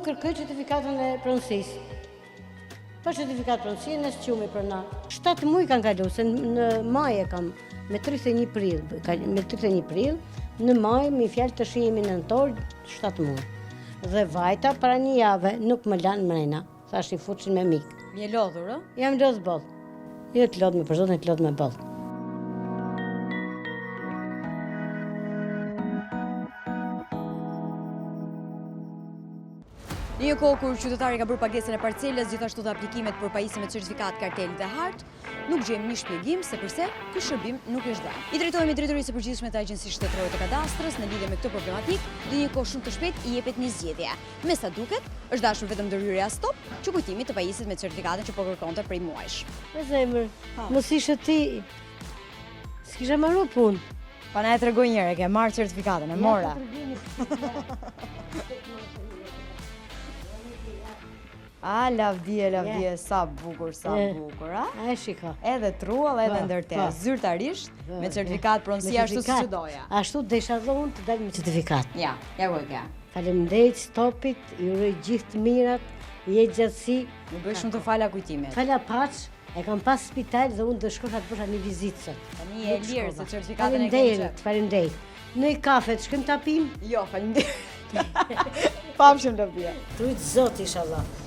unë kërkoj certifikatën e pronësisë. Pa certifikat pronësie në squmi për na. 7 muaj kanë kalu, se në maj e kam me 31 prill, në maj mi fjalë të shihemi në nëntor 7 muaj. Dhe vajta para një jave nuk më lanë mrena, thash i fuçin me mik. Mi e lodhur, ë? Jam lodh boll. Jo të lodh me për zotin, të lodh me boll. Në një kohë kur qytetari ka bërë pagesën e parcelës, gjithashtu dhe aplikimet për pajisje me certifikat kartel dhe hart, nuk gjejmë një shpjegim se përse ky shërbim nuk është dhënë. I drejtohemi Drejtorisë së Përgjithshme të Agjencisë Shtetërore të Kadastrës në lidhje me këtë problematikë, dhe një kohë shumë të shpejt i jepet një zgjedhje. Me sa duket, është dashur vetëm ndërhyrja stop, që kujtimit të pajisjes me certifikatën që po kërkonte prej muajsh. Me zemër, mos ishe ti, s'kisha marrë punë. Pa na e tregoj njëherë, ke marrë certifikatën, e mora. A, lavdje, sa bukur, a? A e shiko. Edhe truall, edhe ndërtesë, zyrtarisht, me certifikat pronësia ashtu si që doja. Ashtu desha dhe unë të dalë me certifikat. Ja ku e ka. Faleminderit stopit, ju uroj gjithë të mirat, jetë gjatësi. Më bëj shumë të fala kujtimet. Fala paç, e kam pas spital dhe unë do shkosha të bësha një vizitë sot. Tani e lirë se certifikatën e kemë që. Faleminderit. Në i kafe, të shkëm të apim? Jo, faleminderit. Pamshëm lavdje. Trujt zot, inshallah.